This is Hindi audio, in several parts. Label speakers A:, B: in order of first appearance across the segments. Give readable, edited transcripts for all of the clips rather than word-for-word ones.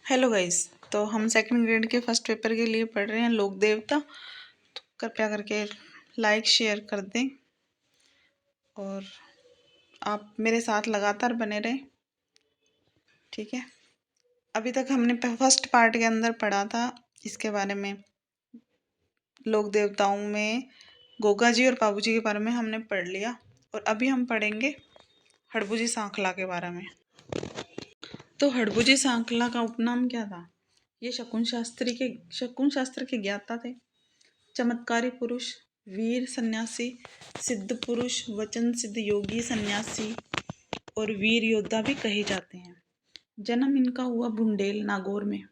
A: Hello guys. तो हम सेकंड ग्रेड के फर्स्ट पेपर के लिए पढ़ रहे हैं लोक देवता। तो कृपया करके लाइक शेयर कर दें और आप मेरे साथ लगातार बने रहें, ठीक है। अभी तक हमने फर्स्ट पार्ट के अंदर पढ़ा था इसके बारे में, लोक देवताओं में गोगा जी और बाबू जी के बारे में हमने पढ़ लिया। और अभी हम पढ़ेंगे हड़बूजी सांखला के बारे में। तो हड़बूजी सांखला का उपनाम क्या था? ये शकुन शास्त्र के ज्ञाता थे, चमत्कारी पुरुष, वीर सन्यासी, सिद्ध पुरुष, वचन सिद्ध योगी सन्यासी और वीर योद्धा भी कहे जाते हैं। जन्म इनका हुआ बुंडेल नागौर में।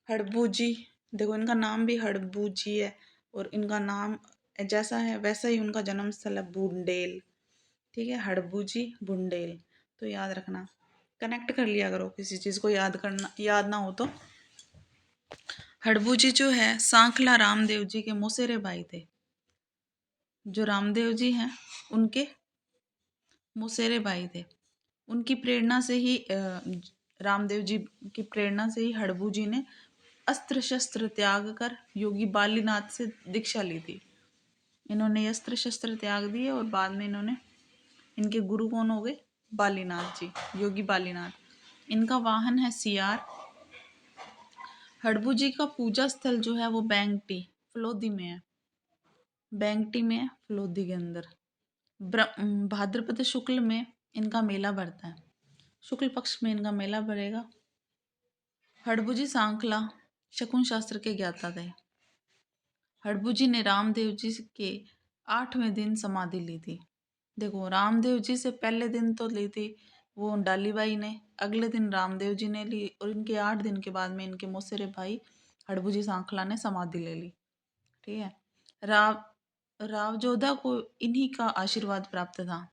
A: हड़बूजी, देखो इनका नाम भी हड़बूजी है और इनका नाम जैसा है वैसा ही उनका जन्म स्थल है बुंडेल, ठीक है। हड़बूजी बुंडेल, तो याद रखना, कनेक्ट कर लिया करो किसी चीज़ को याद ना हो तो। हड़बूजी जो है सांखला रामदेव जी के मौसेरे भाई थे। जो रामदेव जी हैं उनके मौसेरे भाई थे। उनकी प्रेरणा से ही रामदेव जी की प्रेरणा से ही हड़बू जी ने अस्त्र शस्त्र त्याग कर योगी बालीनाथ से दीक्षा ली थी। इन्होंने अस्त्र शस्त्र त्याग दिए और बाद में इनके गुरु कौन हो गए? बालीनाथ जी, योगी बालीनाथ। इनका वाहन है सियार। हड़बू जी का पूजा स्थल जो है वो बैंगटी फलोदी में है। बैंगटी में है, फलोदी के अंदर। भाद्रपद शुक्ल में इनका मेला भरता है। शुक्ल पक्ष में इनका मेला भरेगा। हड़बूजी सांखला शकुन शास्त्र के ज्ञाता थे। हड़बूजी ने रामदेव जी के 8वें दिन समाधि ली थी। देखो, रामदेव जी से पहले दिन तो ली थी वो डालीबाई ने, अगले दिन रामदेव जी ने ली और इनके 8 दिन के बाद में इनके मौसेरे भाई हड़बूजी सांखला ने समाधि ले ली, ठीक है। राव जोधा को इन्हीं का आशीर्वाद प्राप्त था।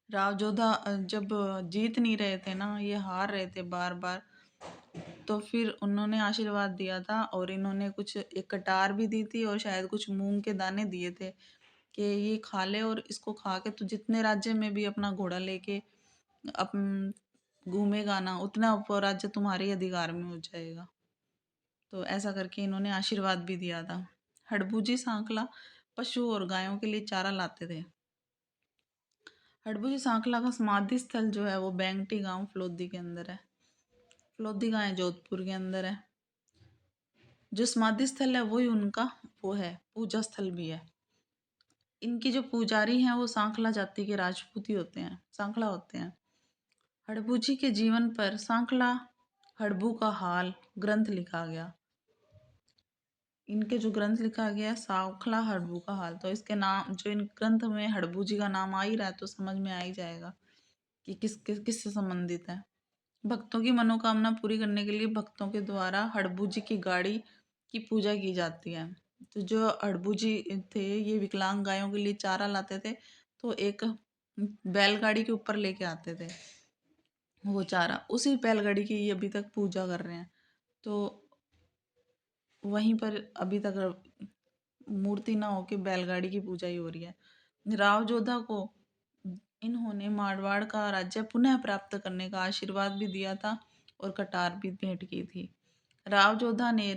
A: राव जोधा जब जीत नहीं रहे थे ना, ये हार रहे थे बार बार, तो फिर उन्होंने आशीर्वाद दिया था और इन्होंने कुछ एक कटार भी दी थी और शायद कुछ मूंग के दाने दिए थे कि ये खा ले और इसको खा के तो जितने राज्य में भी अपना घोड़ा लेके अपन घूमेगा ना, उतना राज्य तुम्हारे अधिकार में हो जाएगा। तो ऐसा करके इन्होंने आशीर्वाद भी दिया था। हड़बूजी सांखला पशु और गायों के लिए चारा लाते थे। हड़बूजी सांखला का समाधि स्थल जो है वो बैंगटी गांव फलोदी के अंदर है। फलोदी गांव जोधपुर के अंदर है। जो समाधि स्थल है वही उनका वो है पूजा स्थल भी है। इनकी जो पुजारी हैं वो सांखला जाति के राजपूती होते हैं, सांखला होते हैं। हड़बू जी के जीवन पर सांखला हड़बू का हाल ग्रंथ लिखा गया। इनके जो ग्रंथ लिखा गया है सांखला हड़बू का हाल, तो इसके नाम जो इन ग्रंथ में हड़बू जी का नाम आ ही रहा है तो समझ में आ ही जाएगा कि किससे संबंधित है। भक्तों की मनोकामना पूरी करने के लिए भक्तों के द्वारा हड़बू जी की गाड़ी की पूजा की जाती है। तो जो हड़बू जी थे ये विकलांग गायों के लिए चारा लाते थे, तो एक बैलगाड़ी के ऊपर लेके आते थे वो चारा, उसी बैलगाड़ी की ये अभी तक पूजा कर रहे हैं। तो वहीं पर अभी तक मूर्ति ना हो के बैलगाड़ी की पूजा ही हो रही है। राव जोधा को इन्होंने मारवाड़ का राज्य पुनः प्राप्त करने का आशीर्वाद भी दिया था और कटार भी भेंट की थी। राव जोधा ने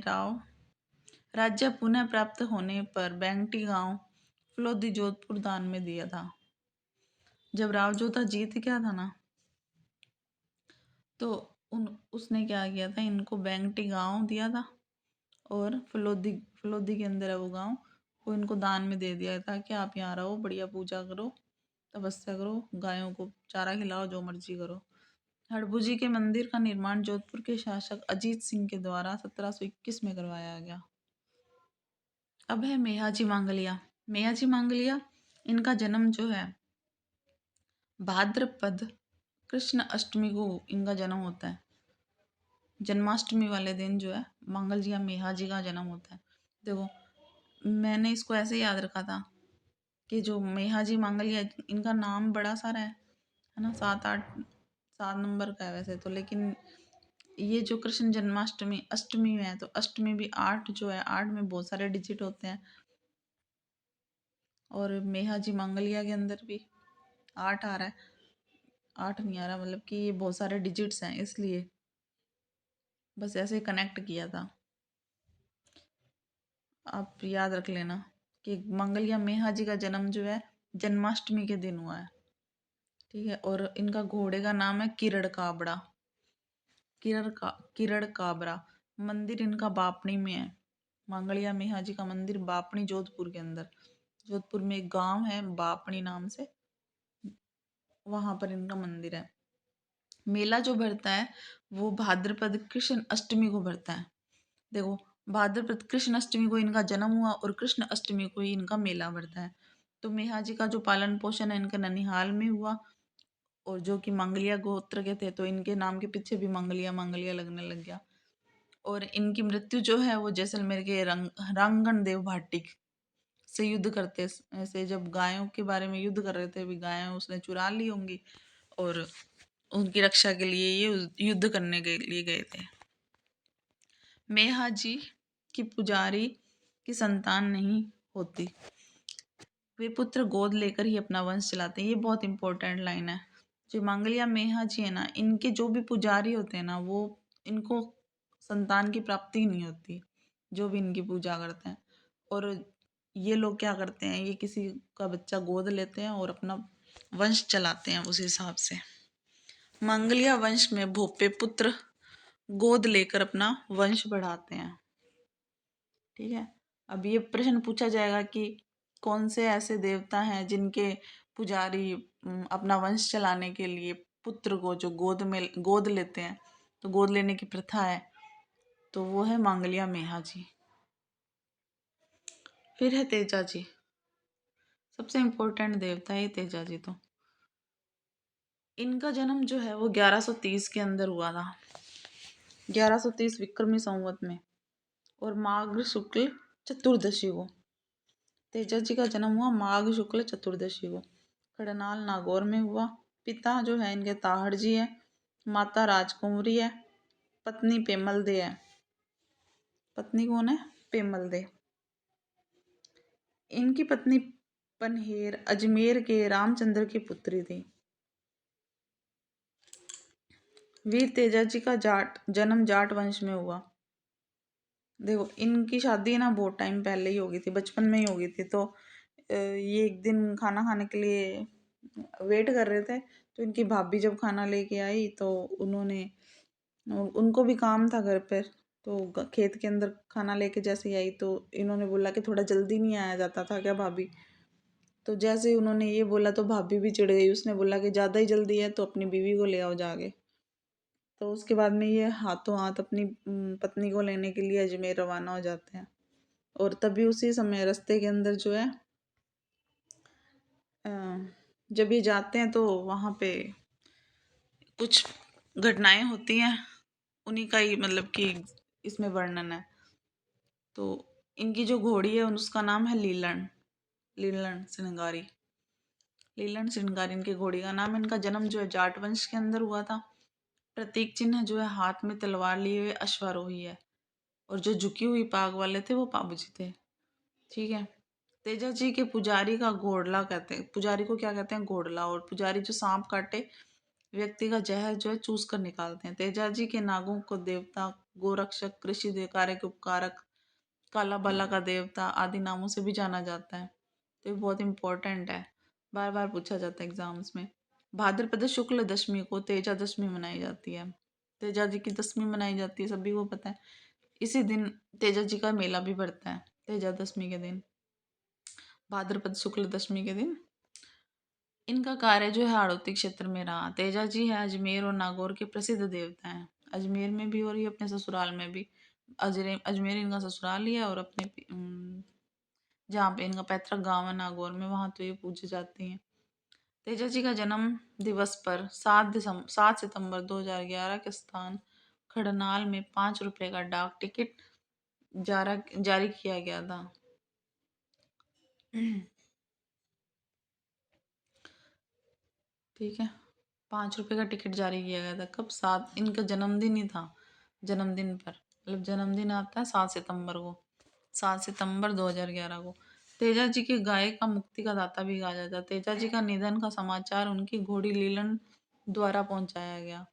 A: राज्य पुनः प्राप्त होने पर बैंगटी गांव फलोदी जोधपुर दान में दिया था। जब राव जोधा जीत गया था ना, तो उसने क्या किया था, इनको बैंगटी गांव दिया था और फलोदी के अंदर है वो गांव, वो इनको दान में दे दिया था कि आप यहाँ रहो, बढ़िया पूजा करो, तपस्या करो, गायों को चारा खिलाओ, जो मर्जी करो। हड़बू जी के मंदिर का निर्माण जोधपुर के शासक अजीत सिंह के द्वारा 1721 में करवाया गया। अब है मेहाजी मांगलिया। मेहाजी मांगलिया, इनका जन्म जो है भाद्रपद कृष्ण अष्टमी को इनका जन्म होता है। जन्माष्टमी वाले दिन जो है मंगल जी या मेहा जी का जन्म होता है। देखो, मैंने इसको ऐसे याद रखा था कि जो मेहा जी मांगलिया, इनका नाम बड़ा सारा है ना, 7 नंबर का है वैसे तो, लेकिन ये जो कृष्ण जन्माष्टमी अष्टमी में है, तो अष्टमी भी 8 जो है, 8 में बहुत सारे डिजिट होते हैं और मेहा जी मांगलिया के अंदर भी 8 आ रहा है। 8 नहीं आ रहा, मतलब कि ये बहुत सारे डिजिट्स हैं इसलिए बस ऐसे कनेक्ट किया था। आप याद रख लेना कि मंगल या मेहा जी का जन्म जो है जन्माष्टमी के दिन हुआ है। ठीक है, और इनका घोड़े का नाम है किरण काबड़ा। किरण काबरा। मंदिर इनका बापणी में है। मंगलिया मेहा जी का मंदिर बापणी, जोधपुर के अंदर। जोधपुर में एक गांव है बापणी नाम से, वहां पर इनका मंदिर है। मेला जो भरता है वो भाद्रपद कृष्ण अष्टमी को भरता है। देखो, भाद्रपद कृष्ण अष्टमी को इनका जन्म हुआ और कृष्ण अष्टमी को ही इनका मेला भरता है। तो मेहा जी का जो पालन पोषण है इनका ननिहाल में हुआ, और जो कि मंगलिया गोत्र के थे तो इनके नाम के पीछे भी मंगलिया मंगलिया लगने लग गया। और इनकी मृत्यु जो है वो जैसलमेर के रांगण देव भाटी से युद्ध करते ऐसे, जब गायों के बारे में युद्ध कर रहे थे, भी गायें उसने चुरा ली होंगी और उनकी रक्षा के लिए ये युद्ध करने के लिए गए थे। मेहा जी की पुजारी की संतान नहीं होती, वे पुत्र गोद लेकर ही अपना वंश चलाते हैं। ये बहुत इंपॉर्टेंट लाइन है। जो मंगलिया मेहा जी है ना, इनके जो भी पुजारी होते हैं ना, वो इनको संतान की प्राप्ति ही नहीं होती, जो भी इनकी पूजा करते हैं। और ये लोग क्या करते हैं, ये किसी का बच्चा गोद लेते हैं और अपना वंश चलाते हैं उस हिसाब से। मंगलिया वंश में भोपे पुत्र गोद लेकर अपना वंश बढ़ाते हैं। ठीक है, अब ये प्रश्न पूछा जाएगा कि कौन से ऐसे देवता हैं जिनके पुजारी अपना वंश चलाने के लिए पुत्र को जो गोद लेते हैं, तो गोद लेने की प्रथा है, तो वो है मंगलिया मेहा जी। फिर है तेजा जी, सबसे इम्पोर्टेंट देवता है तेजा जी। तो इनका जन्म जो है वो 1130 के अंदर हुआ था, 1130 विक्रमी संवत में, और माघ शुक्ल चतुर्दशी को। तेजा जी का जन्म हुआ माघ शुक्ल चतुर्दशी को, खड़नाल नागौर में हुआ। पिता जो है इनके ताहड़ जी है, माता राजकुंवरी है, पत्नी पेमल दे है। पत्नी कौन है? पेमल दे। इनकी पत्नी पनहेर अजमेर के रामचंद्र की पुत्री थी। वीर तेजा जी का जन्म जाट वंश में हुआ। देखो, इनकी शादी ना बहुत टाइम पहले ही हो गई थी, बचपन में ही हो गई थी। तो ये एक दिन खाना खाने के लिए वेट कर रहे थे, तो इनकी भाभी जब खाना लेके आई तो उन्होंने, उनको भी काम था घर पर, तो खेत के अंदर खाना लेके जैसे ही आई तो इन्होंने बोला कि थोड़ा जल्दी नहीं आया जाता था क्या भाभी? तो जैसे ही उन्होंने ये बोला तो भाभी भी चिढ़ गई। उसने बोला कि ज़्यादा ही जल्दी है तो अपनी बीवी को ले आओ जाके। तो उसके बाद में ये हाथों हाथ अपनी पत्नी को लेने के लिए अजमेर रवाना हो जाते हैं। और तभी उसी समय रास्ते के अंदर जो है, जब ये जाते हैं तो वहाँ पे कुछ घटनाएं होती हैं, उन्हीं का ही मतलब कि इसमें वर्णन है। तो इनकी जो घोड़ी है उसका नाम है लीलन, लीलन श्रृंगारी। लीलन श्रृंगारी इनकी घोड़ी का नाम। इनका जन्म जो है जाट वंश के अंदर हुआ था। प्रतीक चिन्ह जो है हाथ में तलवार लिए हुए अश्वारोही है, और जो झुकी हुई पाग वाले थे वो पाबूजी थे। ठीक है, तेजा जी के पुजारी का घोड़ला कहते हैं, पुजारी को क्या कहते हैं? घोड़ला। और पुजारी जो सांप काटे व्यक्ति का जहर जो है चूस कर निकालते हैं। तेजा जी के नागों को देवता, गोरक्षक, कृषि कार्य के उपकारक, काला बाला का देवता आदि नामों से भी जाना जाता है। तो ये बहुत इंपॉर्टेंट है, बार बार पूछा जाता है एग्जाम्स में। भाद्रपद शुक्ल दशमी को तेजा दशमी मनाई जाती है। तेजा जी की दशमी मनाई जाती है, सभी को पता है। इसी दिन तेजा जी का मेला भी बढ़ता है, तेजा दशमी के दिन, भाद्रपद शुक्ल दशमी के दिन। इनका कार्य जो है हाड़ौती क्षेत्र में रहा। तेजा जी है अजमेर और नागौर के प्रसिद्ध देवता हैं, अजमेर में भी और ये अपने ससुराल में भी। अजमेर इनका ससुराल ही है, और अपने जहाँ पे इनका पैतृक गांव है नागौर में, वहाँ तो ये पूजे जाती हैं। तेजा जी का जन्म दिवस पर 7 सितंबर 2011 के स्थान खड़नाल में 5 रुपए का डाक टिकट जारी किया गया था। ठीक है, 5 रुपए का टिकट जारी किया गया था। कब? सात, इनका जन्मदिन ही था, जन्मदिन पर, मतलब जन्मदिन आता है 7 सितंबर को, 7 सितंबर 2011 को। तेजा जी के गाय का मुक्ति का दाता भी कहा जाता है। तेजा जी का निधन का समाचार उनकी घोड़ी लीलन द्वारा पहुंचाया गया।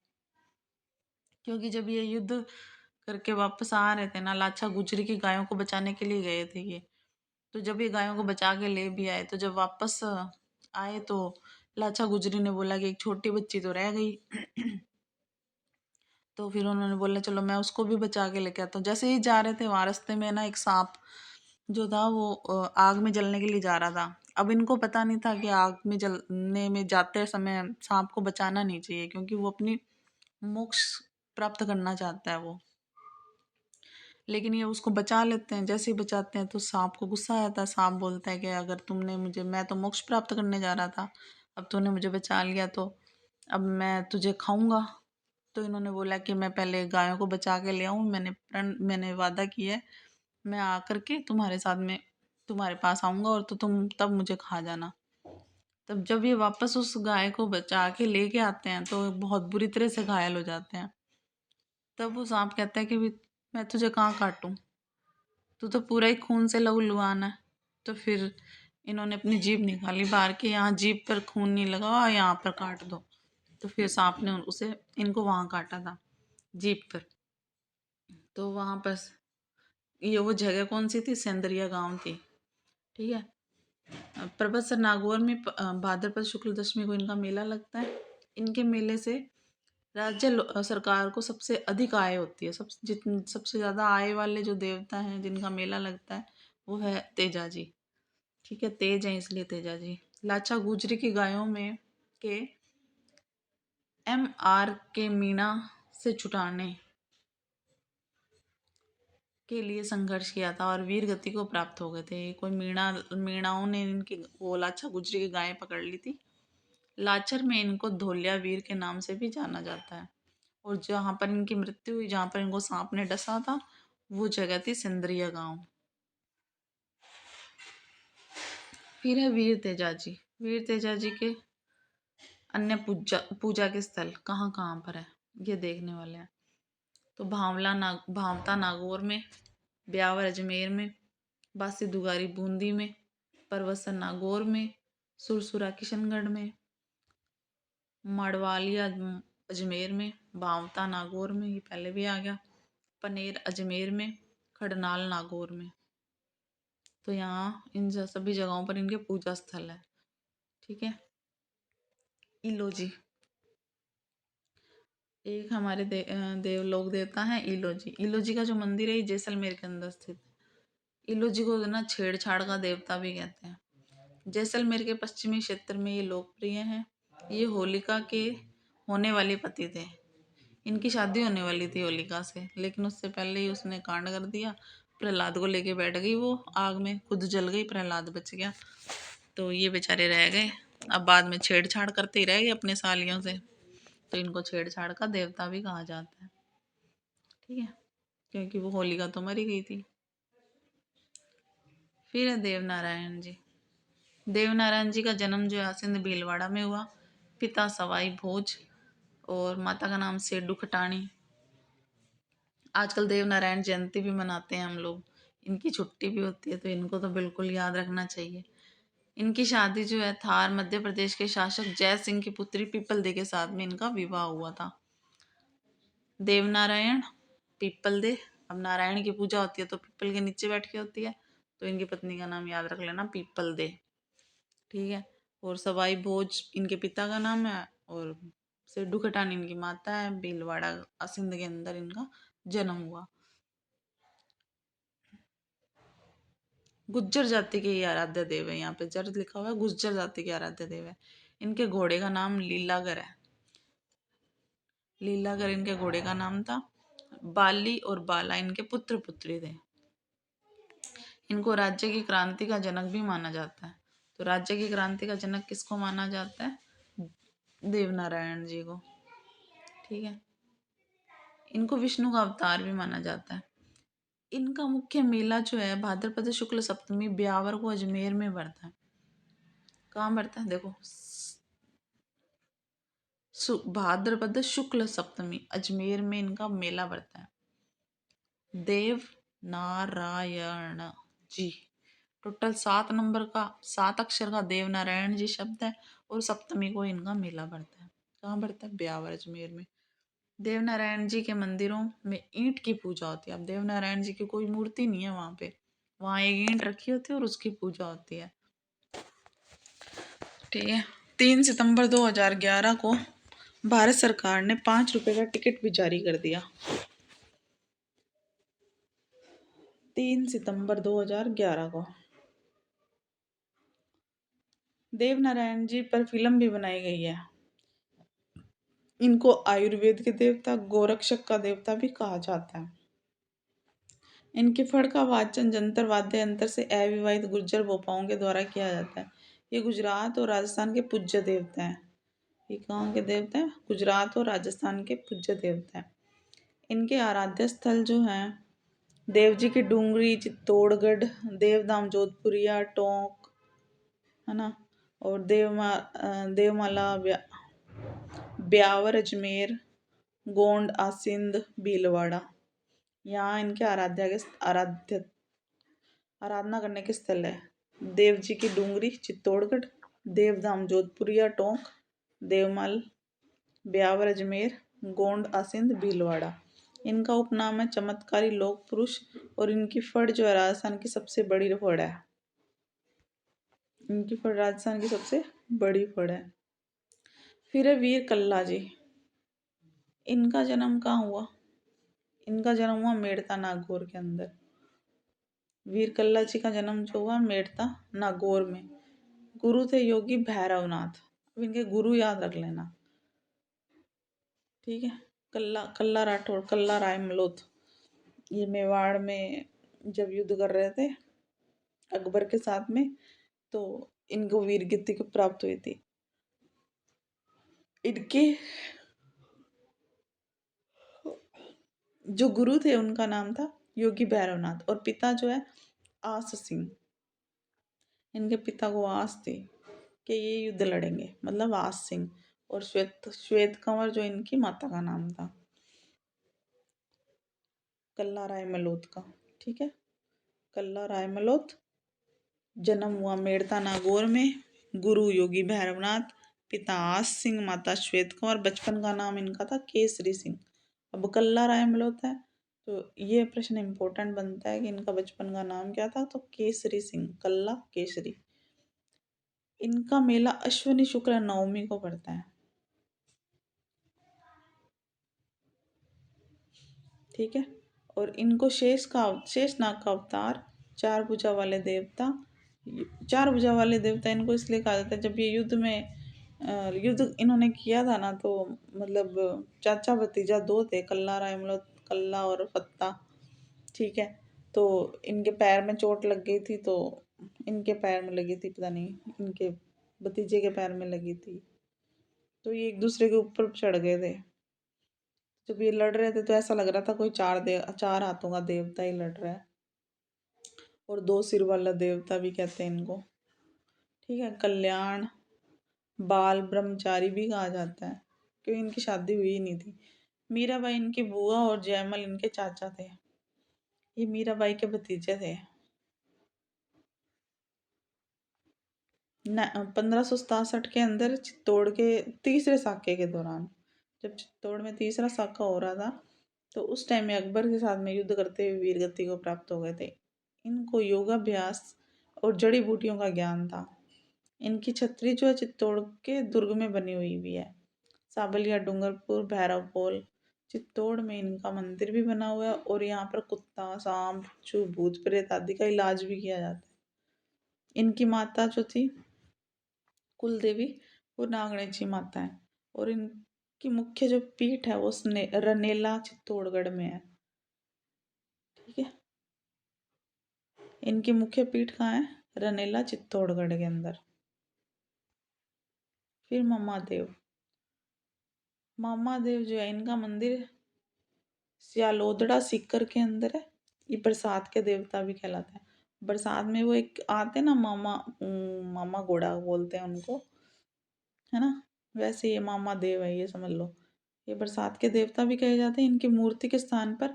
A: क्योंकि जब ये युद्ध करके वापस आ रहे थे ना, लाचा गुजरी की गायों को बचाने के लिए गए थे ये। तो जब ये गायों को बचा के ले भी आए, तो जब वापस आए तो लाचा गुजरी ने बोला कि एक छोटी बच्ची तो रह गई। तो फिर उन्होंने बोला चलो मैं उसको भी बचा के लेके आता हूँ। जैसे ही जा रहे थे, वहां रास्ते में ना एक सांप जो था वो आग में जलने के लिए जा रहा था। अब इनको पता नहीं था कि आग में जलने में जाते समय सांप को बचाना नहीं चाहिए, क्योंकि वो अपनी मोक्ष प्राप्त करना चाहता है वो। लेकिन ये उसको बचा लेते हैं। जैसे ही बचाते हैं तो सांप को गुस्सा आता है। सांप बोलता है कि अगर तुमने मुझे, मैं तो मोक्ष प्राप्त करने जा रहा था, अब तूने मुझे बचा लिया तो अब मैं तुझे खाऊंगा। तो इन्होंने बोला कि मैं पहले गायों को बचा के ले आऊं, मैंने वादा किया है, मैं आकर के तुम्हारे साथ में तुम्हारे पास आऊंगा और तो तुम तब मुझे खा जाना। तब जब ये वापस उस गाय को बचा के लेके आते हैं तो बहुत बुरी तरह से घायल हो जाते हैं। तब वो सांप कहता है कि मैं तुझे कहाँ काटूं, तू तो पूरा ही खून से लहूलुहान है। तो फिर इन्होंने अपनी जीभ निकाली बाहर के, यहाँ जीभ पर खून नहीं लगा हुआ, यहाँ पर काट दो। तो फिर सांप ने उसे इनको वहां काटा था, जीभ पर। तो वहां पर ये वो जगह कौन सी थी, सेंदरिया गांव थी। ठीक है। प्रबसर नागौर में भाद्रपद शुक्ल दशमी को इनका मेला लगता है। इनके मेले से सरकार को सबसे अधिक आय होती है। सबसे ज़्यादा आय वाले जो देवता हैं जिनका मेला लगता है वो है तेजा जी। ठीक है, तेज है इसलिए तेजा जी। लाचा गुजरी की गायों में के MR के मीणा से छुटाने के लिए संघर्ष किया था और वीर गति को प्राप्त हो गए थे। कोई मीणाओं ने इनकी वो लाचा गुजरी की गायें पकड़ ली थी। लाचर में इनको धोलिया वीर के नाम से भी जाना जाता है। और जहाँ पर इनकी मृत्यु हुई, जहाँ पर इनको सांप ने डसा था, वो जगह थी सिंदरिया गांव। फिर है वीर तेजाजी। वीर तेजाजी के अन्य पूजा पूजा के स्थल कहाँ कहाँ पर है ये देखने वाले हैं। तो भावता नागौर में, ब्यावर अजमेर में, बासी दुगारी बूंदी में, परवसन नागौर में, सुरसुरा किशनगढ़ में, मड़वालिया अजमेर में, भावता नागौर में, ये पहले भी आ गया, पनेर अजमेर में, खड़नाल नागौर में। तो यहाँ इन सभी जगहों पर इनके पूजा स्थल है। ठीक है। इलोजी एक हमारे देव लोक देवता हैं इलोजी। इलोजी का जो मंदिर है ये जैसलमेर के अंदर स्थित। इलोजी को ना छेड़छाड़ का देवता भी कहते हैं। जैसलमेर के पश्चिमी क्षेत्र में ये लोकप्रिय हैं। ये होलिका के होने वाले पति थे। इनकी शादी होने वाली थी होलिका से, लेकिन उससे पहले ही उसने कांड कर दिया। प्रहलाद को लेके बैठ गई वो आग में, खुद जल गई, प्रहलाद बच गया। तो ये बेचारे रह गए। अब बाद में छेड़छाड़ करते ही रह गए अपने सालियों से। तो इनको छेड़छाड़ का देवता भी कहा जाता है। ठीक है, क्योंकि वो होलिका तो मरी गई थी। फिर है देवनारायण जी। देवनारायण जी का जन्म जो है सिंध भीलवाड़ा में हुआ। पिता सवाई भोज और माता का नाम सेडू खटाणी। आजकल देवनारायण जयंती भी मनाते हैं हम लोग। इनकी छुट्टी भी होती है, तो इनको तो बिल्कुल याद रखना चाहिए। इनकी शादी जो है थार मध्य प्रदेश के शासक जय सिंह की पुत्री पीपल दे के साथ में इनका विवाह हुआ था। Devnarayan people they. अब नारायण की पूजा होती है तो पीपल के नीचे बैठ के होती है, तो इनकी पत्नी का नाम याद रख लेना, पीपल दे। ठीक है। और सवाई भोज इनके पिता का नाम है और सिड्डू खटान इनकी माता है। भीलवाड़ा सिंध के अंदर इनका जन्म हुआ। गुज्जर जाति के ये आराध्य देव है। यहाँ पे जर लिखा हुआ है, गुज्जर जाति के आराध्य देव है। इनके घोड़े का नाम लीलागर है। लीलागर इनके घोड़े का नाम था। बाली और बाला इनके पुत्र पुत्री थे। इनको राज्य की क्रांति का जनक भी माना जाता है। तो राज्य की क्रांति का जनक किसको माना जाता है? देवनारायण जी को। ठीक है। इनको विष्णु का अवतार भी माना जाता है। इनका मुख्य मेला जो है भाद्रपद शुक्ल सप्तमी ब्यावर को अजमेर में बढ़ता है। कहाँ बढ़ता है देखो, भाद्रपद शुक्ल सप्तमी अजमेर में इनका मेला बढ़ता है। देव नारायण जी, टोटल 7 नंबर का 7 अक्षर का देव नारायण जी शब्द है और सप्तमी को इनका मेला बढ़ता है। कहाँ पड़ता है? ब्यावर अजमेर में। देवनारायण जी के मंदिरों में ईंट की पूजा होती है। अब देवनारायण जी की कोई मूर्ति नहीं है वहाँ पे, वहाँ एक ईंट रखी होती है और उसकी पूजा होती है। ठीक है। 3 सितंबर 2011 को भारत सरकार ने 5 रुपए का टिकट भी जारी कर दिया। 3 सितंबर 2011 को देवनारायण जी पर फिल्म भी बनाई गई है। इनको आयुर्वेद के देवता, गोरक्षक का देवता भी कहा जाता है। इनके फड़ का वाचन जंतर वाद्य यंत्र से अविवाहित गुर्जर बोपाओं के द्वारा किया जाता है। ये गुजरात और राजस्थान के पूज्य देवता हैं। ये कहाँ के देवता हैं? गुजरात और राजस्थान के पूज्य देवता हैं। इनके आराध्य स्थल जो हैं देवजी की डूंगरी, चित्तौड़गढ़, देवधाम जोधपुरिया, टोंक, है ना, और देवमाला, ब्यावर अजमेर, गोंड, आसिंद, भीलवाड़ा। यहाँ इनके आराधना करने के स्थल है। देव जी की डूंगरी, चित्तौड़गढ़, देवधाम जोधपुरिया, टोंक, देवमल, ब्यावर अजमेर, गोंड, आसिंद, भीलवाड़ा। इनका उपनाम है चमत्कारी लोक पुरुष और इनकी फड़ जो है राजस्थान की सबसे बड़ी फड़ है। इनकी फड़ राजस्थान की सबसे बड़ी फड़ है। फिर है वीर कल्ला जी। इनका जन्म कहाँ हुआ? इनका जन्म हुआ मेड़ता नागौर के अंदर। वीर कल्ला जी का जन्म जो हुआ मेड़ता नागौर में। गुरु थे योगी भैरवनाथ। अब इनके गुरु याद रख लेना। ठीक है। कल्ला कल्ला राठौड़, कल्ला राय मलोथ, ये मेवाड़ में जब युद्ध कर रहे थे अकबर के साथ में, तो इनको वीर गति को प्राप्त हुई थी। इनके जो गुरु थे उनका नाम था योगी भैरवनाथ और पिता जो है आस सिंह। इनके पिता को आस थी कि ये युद्ध लड़ेंगे, मतलब आस सिंह। और श्वेत श्वेत कंवर जो इनकी माता का नाम था, कल्ला राय मलोथ का। ठीक है। कल्ला राय मलोथ, जन्म हुआ मेड़ता नागौर में, गुरु योगी भैरवनाथ, पिता आस सिंह, माता श्वेत कंवर। बचपन का नाम इनका था केसरी सिंह। अब कल्ला राय मलोथ है तो ये प्रश्न इम्पोर्टेंट बनता है कि इनका बचपन का नाम क्या था, तो केसरी सिंह, कल्ला केसरी। इनका मेला अश्विनी शुक्ल नवमी को पड़ता है। ठीक है। और इनको शेषनाग का अवतार, 4 भुजा वाले देवता। 4 भुजा वाले देवता इनको इसलिए कहा जाता है, जब ये युद्ध इन्होंने किया था ना, तो मतलब चाचा भतीजा 2 थे, कल्ला राय मलोथ, कल्ला और फत्ता। ठीक है। तो इनके पैर में चोट लग गई थी, तो इनके पैर में लगी थी, पता नहीं इनके भतीजे के पैर में लगी थी, तो ये एक दूसरे के ऊपर चढ़ गए थे। जब ये लड़ रहे थे तो ऐसा लग रहा था कोई 4 हाथों का देवता ही लड़ रहा है। और 2 सिर वाला देवता भी कहते हैं इनको। ठीक है। कल्याण बाल ब्रह्मचारी भी कहा जाता है क्योंकि इनकी शादी हुई ही नहीं थी। मीराबाई इनकी बुआ और जयमल इनके चाचा थे। ये मीराबाई के भतीजे थे। 1567 के अंदर चित्तौड़ के तीसरे साके के दौरान, जब चित्तौड़ में तीसरा साका हो रहा था, तो उस टाइम में अकबर के साथ में युद्ध करते हुए वीरगति को प्राप्त हो गए थे। इनको योगाभ्यास और जड़ी बूटियों का ज्ञान था। इनकी छतरी जो है चित्तौड़ के दुर्ग में बनी हुई भी है। साबलिया, डूंगरपुर, भैरवपोल, चित्तौड़ में इनका मंदिर भी बना हुआ है और यहाँ पर कुत्ता, सांप, बिच्छू, भूत प्रेत आदि का इलाज भी किया जाता है। इनकी माता जो थी कुल देवी, वो नागणेची माता है। और इनकी मुख्य जो पीठ है वो रनेला चित्तौड़गढ़ में है। ठीक है। इनकी मुख्य पीठ कहाँ है? रनेला चित्तौड़गढ़ के अंदर। फिर मामादेव। मामादेव जो है इनका मंदिर सियालोदड़ा सीकर के अंदर है। ये बरसात के देवता भी कहलाते हैं। बरसात में वो एक आते हैं ना मामा घोड़ा बोलते हैं उनको, है ना, वैसे ये मामा देव है, ये समझ लो। ये बरसात के देवता भी कहे जाते हैं। इनकी मूर्ति के स्थान पर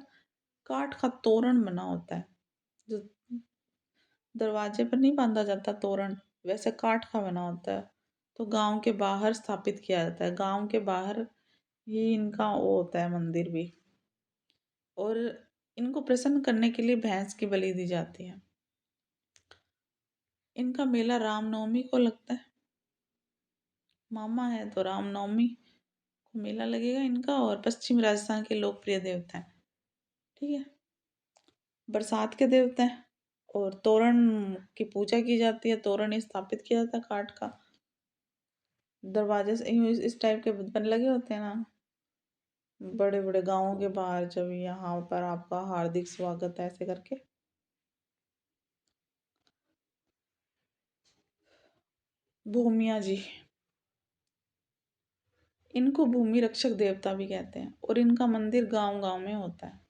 A: काठ का तोरण बना होता है। जो दरवाजे पर नहीं बांधा जाता तोरण, वैसे काठ का बना होता है। तो गांव के बाहर स्थापित किया जाता है। गांव के बाहर ही इनका वो होता है मंदिर भी। और इनको प्रसन्न करने के लिए भैंस की बलि दी जाती है। इनका मेला रामनवमी को लगता है। मामा है तो रामनवमी को मेला लगेगा इनका। और पश्चिम राजस्थान के लोकप्रिय देवता है। ठीक है। बरसात के देवता है। और तोरण की पूजा की जाती है। तोरण स्थापित किया जाता है काठ का। दरवाजे से इस टाइप के बन लगे होते हैं ना बड़े बड़े गांवों के बाहर, जब यहाँ पर आपका हार्दिक स्वागत है ऐसे करके। भूमिया जी, इनको भूमि रक्षक देवता भी कहते हैं। और इनका मंदिर गांव गांव में होता है।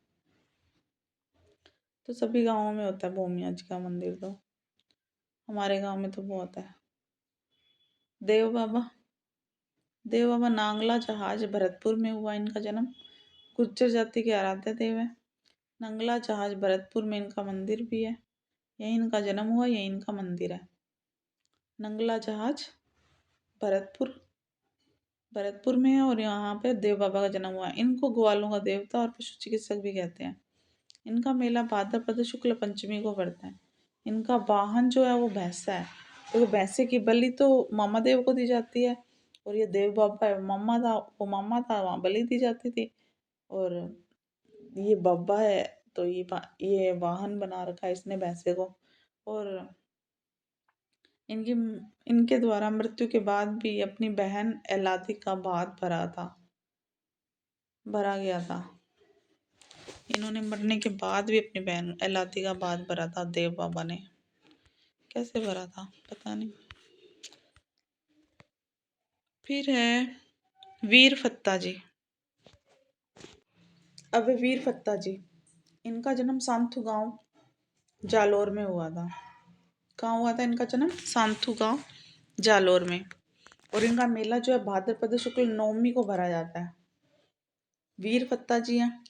A: तो सभी गांवों में होता है भूमिया जी का मंदिर। तो हमारे गांव में तो बहुत है। देव बाबा, देव बाबा नांगला जहाज भरतपुर में हुआ इनका जन्म। गुर्जर जाति के आराध्य देव है। नंगला जहाज भरतपुर में इनका मंदिर भी है। यही इनका जन्म हुआ, यही इनका मंदिर है। नंगला जहाज भरतपुर भरतपुर में है। और यहाँ पे देव बाबा का जन्म हुआ है। इनको ग्वालों का देवता और पशु चिकित्सक भी कहते हैं। इनका मेला भाद्रपद शुक्ल पंचमी को पड़ता है। इनका वाहन जो है वो भैंसा है। तो भैंसे की बलि तो मामा देव को दी जाती है। और ये देव बाबा है, मामा था, वहाँ बलि दी जाती थी। और ये बाबा है तो ये वाहन बना रखा है इसने भैंसे को। और इनकी इनके द्वारा मृत्यु के बाद भी अपनी बहन एलादी का भात भरा गया था। इन्होंने मरने के बाद भी अपनी बहन एलादी का भात भरा था देव बाबा ने। कैसे भरा था पता नहीं। फिर है वीर फत्ता जी। अब वीर फत्ता जी, इनका जन्म सांथू गांव जालोर में हुआ था। कहाँ हुआ था इनका जन्म? सांथू गांव जालोर में। और इनका मेला जो है भाद्रपद शुक्ल नवमी को भरा जाता है। वीर फत्ता जी हैं।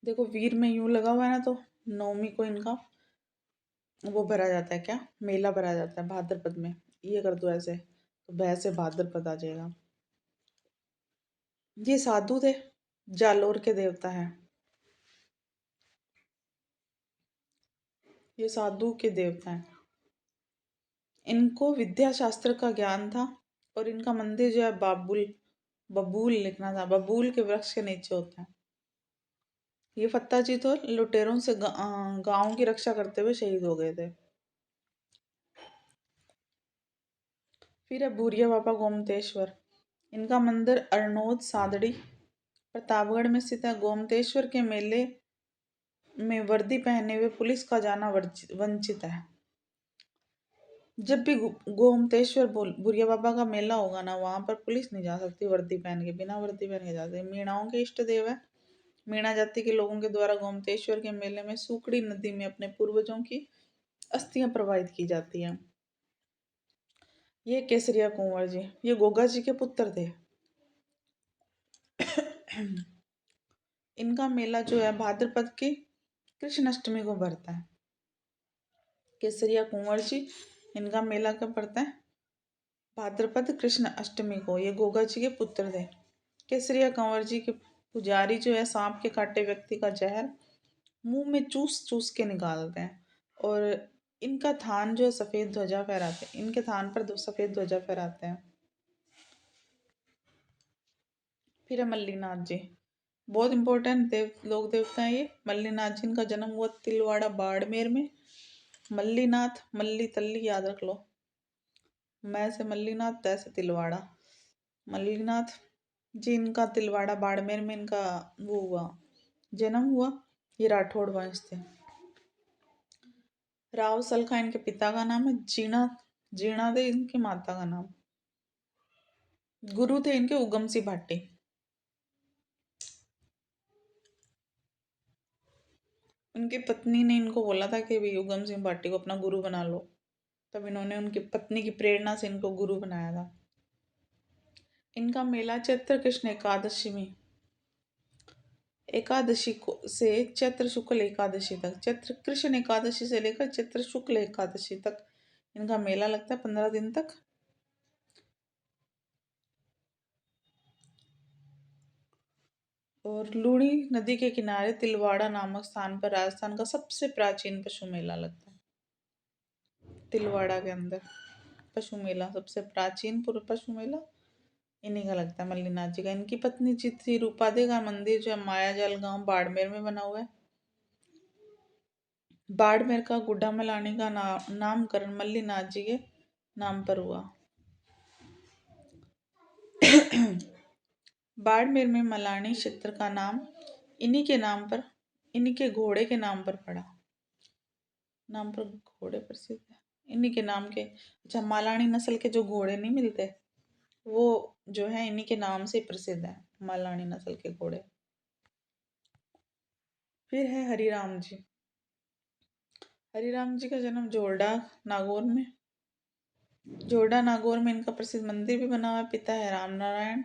A: देखो वीर में यूं लगा हुआ है ना, तो नवमी को इनका वो भरा जाता है। क्या मेला भरा जाता है भाद्रपद में। ये कर दो ऐसे तो भै से भाद्रपद आ जाएगा। ये साधु थे, जालोर के देवता हैं। ये साधु के देवता हैं। इनको विद्या शास्त्र का ज्ञान था। और इनका मंदिर जो है बबूल लिखना था, बबूल के वृक्ष के नीचे होता है। ये फत्ता जी तो लुटेरों से गांव की रक्षा करते हुए शहीद हो गए थे। फिर है भूरिया बाबा गोमतेश्वर। इनका मंदिर अरनोद सादड़ी प्रतापगढ़ में स्थित है। गोमतेश्वर के मेले में वर्दी पहने हुए पुलिस का जाना वंचित है। जब भी गोमतेश्वर भूरिया बाबा का मेला होगा ना, वहां पर पुलिस नहीं जा सकती वर्दी पहन के। बिना वर्दी पहन के जाते। मीणाओं के इष्ट देव है। मीणा जाति के लोगों के द्वारा गोमतेश्वर के मेले में सूकड़ी नदी में अपने पूर्वजों की अस्थियां प्रवाहित की जाती हैं। ये केसरिया कुंवर जी, ये गोगा जी के पुत्र थे। इनका मेला जो है भाद्रपद की कृष्ण अष्टमी को भरता है। केसरिया कुंवर जी, इनका मेला कब पड़ता है? भाद्रपद कृष्ण अष्टमी को। ये गोगा जी के पुत्र थे। केसरिया कंवर जी के पुजारी जो है सांप के काटे व्यक्ति का जहर मुंह में चूस चूस के निकालते हैं। और इनका थान जो है सफेद ध्वजा फहराते हैं। इनके थान पर सफेद ध्वजा फहराते हैं। फिर है मल्लीनाथ जी, बहुत इंपॉर्टेंट लोक देवता है ये। मल्लीनाथ जी, इनका जन्म हुआ तिलवाड़ा बाड़मेर में। मल्लीनाथ, मल्ली तल्ली याद रख लो। मैं से मल्लीनाथ, तै से तिलवाड़ा। मल्लीनाथ जी, इनका तिलवाड़ा बाड़मेर में इनका वो हुआ जन्म हुआ। ये राठौड़ वंश थे। राव सलखा इनके पिता का नाम है। जीणा जीणा थे इनकी माता का नाम। गुरु थे इनके उगम सिंह भाटी। उनकी पत्नी ने इनको बोला था कि भाई उगम सिंह भाटी को अपना गुरु बना लो। तब इन्होंने उनकी पत्नी की प्रेरणा से इनको गुरु बनाया था। इनका मेला चैत्र कृष्ण एकादशी में एकादशी को से चैत्र शुक्ल एकादशी तक, चैत्र कृष्ण एकादशी से लेकर चैत्र शुक्ल एकादशी तक इनका मेला लगता है 15 दिन तक। और लूणी नदी के किनारे तिलवाड़ा नामक स्थान पर राजस्थान का सबसे प्राचीन पशु मेला लगता है। तिलवाड़ा के अंदर पशु मेला, सबसे प्राचीन पशु मेला इन्हीं का लगता है, मल्लीनाथ जी का। इनकी पत्नी चित्री रूपादे का मंदिर जो है मायाजाल गांव बाड़मेर में बना हुआ है। बाड़मेर का गुड्डा मलानी का नामकरण मल्लीनाथ जी के नाम पर हुआ। बाड़मेर में मलानी क्षेत्र का नाम इन्हीं के घोड़े के नाम पर पड़ा। नाम पर घोड़े प्रसिद्ध है इन्हीं के नाम के। अच्छा, मालानी नस्ल के जो घोड़े नहीं मिलते, वो जो है इन्हीं के नाम से प्रसिद्ध है, मालानी नस्ल के घोड़े। फिर है हरिराम जी। हरिराम जी का जन्म जोरडा नागौर में इनका प्रसिद्ध मंदिर भी बना हुआ है। पिता है राम नारायण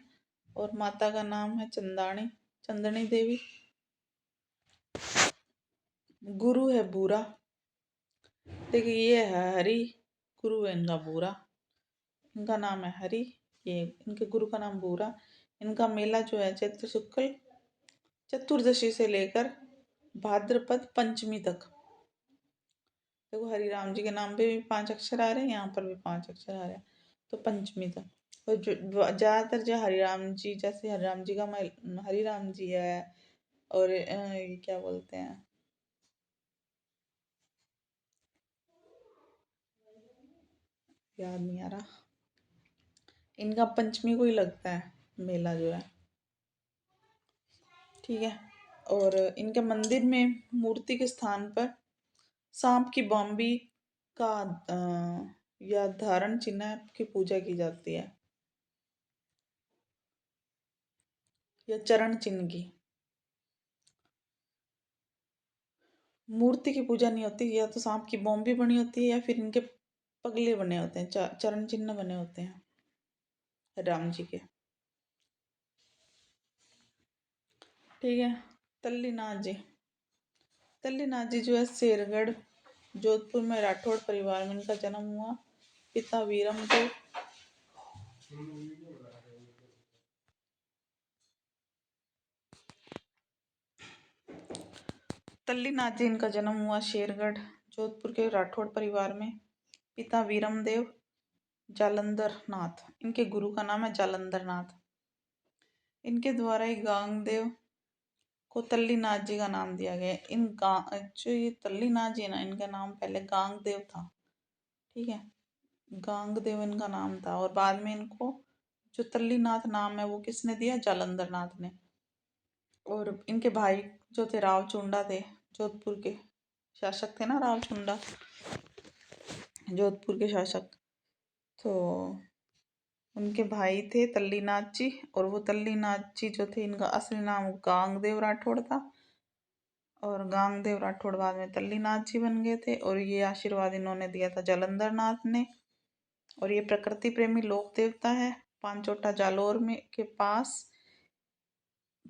A: और माता का नाम है चंदनी देवी। गुरु है बूरा। देखिए, ये है हरि, गुरु है इनका बूरा। इनका नाम है हरि, ये इनके गुरु का नाम बूरा। इनका मेला जो है चैत्र शुक्ल चतुर्दशी से लेकर भाद्रपद पंचमी तक। देखो, हरिराम जी के नाम पे भी 5 अक्षर आ रहे हैं, यहाँ पर भी 5 अक्षर आ रहे हैं, तो पंचमी तक। और जो ज्यादातर जो हरिराम जी, जैसे हरिराम जी है, और ये क्या बोलते हैं, याद नहीं आ रहा, इनका पंचमी को ही लगता है मेला जो है, ठीक है। और इनके मंदिर में मूर्ति के स्थान पर सांप की बॉम्बी का या धारण चिन्ह की पूजा की जाती है, या चरण चिन्ह की। मूर्ति की पूजा नहीं होती, या तो सांप की बॉम्बी बनी होती है या फिर इनके पगले बने होते हैं, चरण चिन्ह बने होते हैं राम जी के, ठीक है। तल्लीनाथ जी जो है शेरगढ़ जोधपुर में राठौड़ परिवार में इनका जन्म हुआ। पिता वीरम देव। तल्लीनाथ जी इनका जन्म हुआ शेरगढ़ जोधपुर के राठौड़ परिवार में। पिता वीरम देव जालंधर नाथ, इनके गुरु का नाम है जालंधर नाथ। इनके द्वारा ही गांगदेव को तल्लीनाथ जी का नाम दिया गया। जो ये तल्लीनाथ जी ना, इनका नाम पहले गांगदेव था, ठीक है। गांगदेव इनका नाम था, और बाद में इनको जो तल्लीनाथ नाम है वो किसने दिया, जालंधर नाथ ने। और इनके भाई जो थे रावचुंडा थे, जोधपुर के शासक थे ना रावचुंडा, जोधपुर के शासक। तो उनके भाई थे तल्लीनाथ जी, और वो तल्लीनाथ जी जो थे, इनका असली नाम गांगदेव राठौड़ था, और गांगदेव राठौड़ बाद में तल्लीनाथ जी बन गए थे। और ये आशीर्वाद इन्होंने दिया था जालंधर नाथ ने। और ये प्रकृति प्रेमी लोक देवता है। पांचोटा जालोर में के पास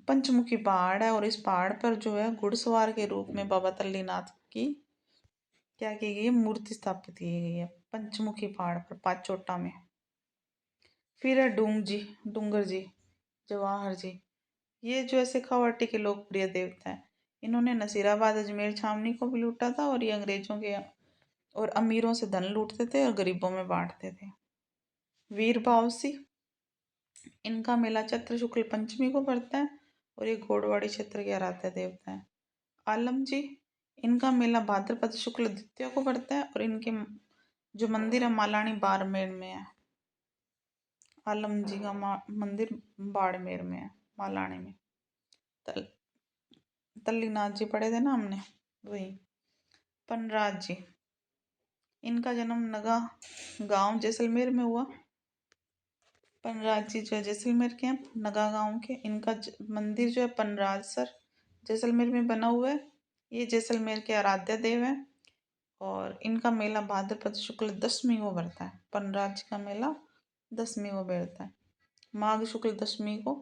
A: पंचमुखी पहाड़ है, और इस पहाड़ पर जो है घुड़सवार के रूप में बाबा तल्लीनाथ की क्या की गई है, मूर्ति स्थापित की गई है पंचमुखी पहाड़ पर, पांचोटा में। फिर है डूंगर जी, जवाहर जी। ये जो है शेखावाटी के लोकप्रिय देवता है। इन्होंने नसीराबाद अजमेर छावनी को भी लूटा था, और ये अंग्रेजों के और अमीरों से धन लूटते थे और गरीबों में बांटते थे। वीर बावसी, इनका मेला चैत्र शुक्ल पंचमी को पड़ता है, और ये घोड़वाड़ी क्षेत्र के आराध्य देवता है। आलम जी, इनका मेला भाद्रपद शुक्ल द्वितीया को पड़ता है, और इनके जो मंदिर है मालानी बाड़मेर में है। आलम जी का मंदिर बाड़मेर में है, मालानी में। तल्लीनाथ जी पढ़े थे ना हमने, वही। पनराज जी, इनका जन्म नगा गांव जैसलमेर में हुआ। पनराज जी जो है जैसलमेर के हैं, नगा गांव के। इनका मंदिर जो है पनराजसर जैसलमेर में बना हुआ है। ये जैसलमेर के आराध्य देव है, और इनका मेला भाद्रपद शुक्ल दशमी को बढ़ता है। पनराज का मेला दशमी को बैठता है, माघ शुक्ल दशमी को।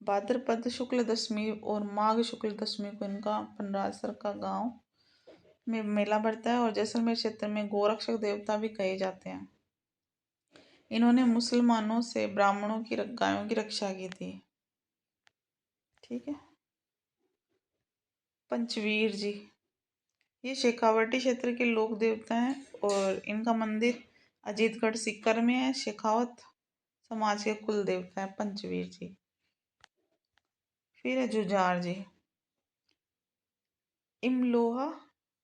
A: भाद्रपद शुक्ल दशमी और माघ शुक्ल दशमी को इनका पनराजसर का गांव में मेला बढ़ता है। और जैसलमेर क्षेत्र में गोरक्षक देवता भी कहे जाते हैं। इन्होंने मुसलमानों से ब्राह्मणों की गायों की रक्षा की थी। ठीक है। पंचवीर जी, ये शेखावटी क्षेत्र के लोक देवता हैं और इनका मंदिर अजीतगढ़ सीकर में है। शेखावत समाज के कुल देवता है पंचवीर जी। फिर है जुझार जी, इमलोहा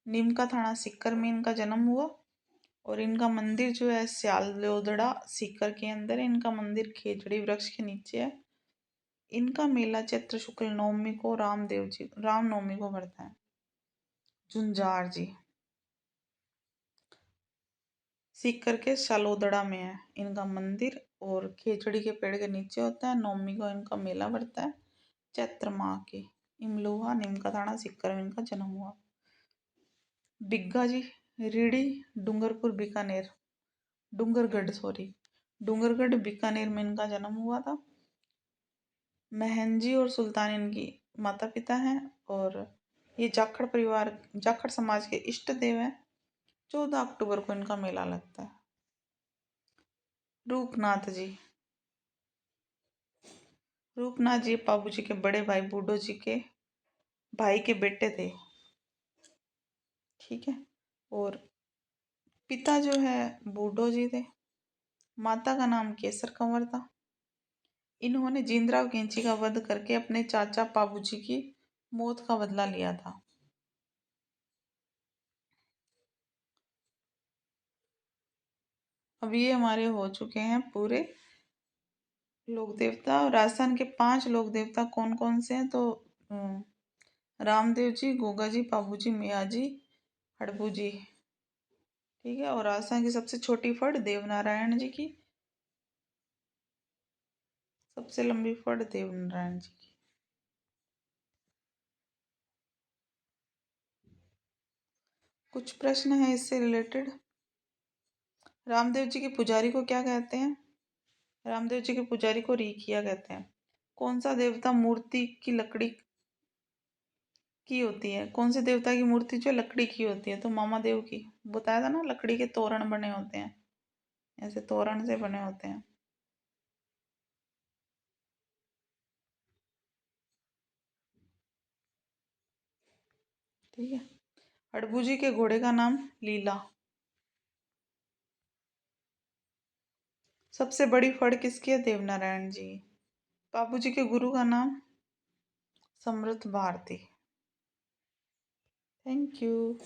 A: नीमका थाना सीकर में इनका जन्म हुआ और इनका मंदिर जो है स्यालोदड़ा सीकर के अंदर है। इनका मंदिर खेजड़ी वृक्ष के नीचे है। इनका मेला चैत्र शुक्ल नवमी को रामनवमी को पड़ता है। झुंझार जी, सीकर के सालोदड़ा में है इनका मंदिर और खेजड़ी के पेड़ के नीचे होता है। नवमी को इनका मेला पड़ता है चैत्र माह के। इमलोहा नीमका थाना सीकर में इनका जन्म हुआ। बिग्गा जी, रीडी डूंगरगढ़ डूंगरगढ़ बीकानेर में इनका जन्म हुआ था। महंजी और सुल्तान इनकी माता पिता हैं और ये जाखड़ समाज के इष्ट देव हैं। 14 अक्टूबर को इनका मेला लगता है। रूपनाथ जी, बाबू जी के बड़े भाई बूढ़ो जी के भाई के बेटे थे। ठीक है। और पिता जो है बूढ़ो जी थे, माता का नाम केसर कंवर था। इन्होंने जींदराव केंची का वध करके अपने चाचा पाबू जी की मौत का बदला लिया था। अब ये हमारे हो चुके हैं पूरे लोक देवता। और राजस्थान के 5 लोक देवता कौन कौन से हैं तो रामदेव जी, गोगा जी, पाबू जी, मिया जी, हड़बू जी। ठीक है। और राजस्थान की सबसे छोटी फड़ देवनारायण जी की, सबसे लंबी फड़ देवनारायण जी की। कुछ प्रश्न है इससे रिलेटेड। रामदेव जी के पुजारी को क्या कहते हैं? रामदेव जी के पुजारी को रीखिया कहते हैं। कौन सा देवता मूर्ति की लकड़ी की होती है? कौन से देवता की मूर्ति जो लकड़ी की होती है? तो मामा देव की। बताया था ना, लकड़ी के तोरण बने होते हैं, ऐसे तोरण से बने होते हैं। ठीक है। हड़बू जी के घोड़े का नाम लीला। सबसे बड़ी फड़ किसकी है? देवनारायण जी। बाबू जी के गुरु का नाम समृद्ध भारती। Thank you.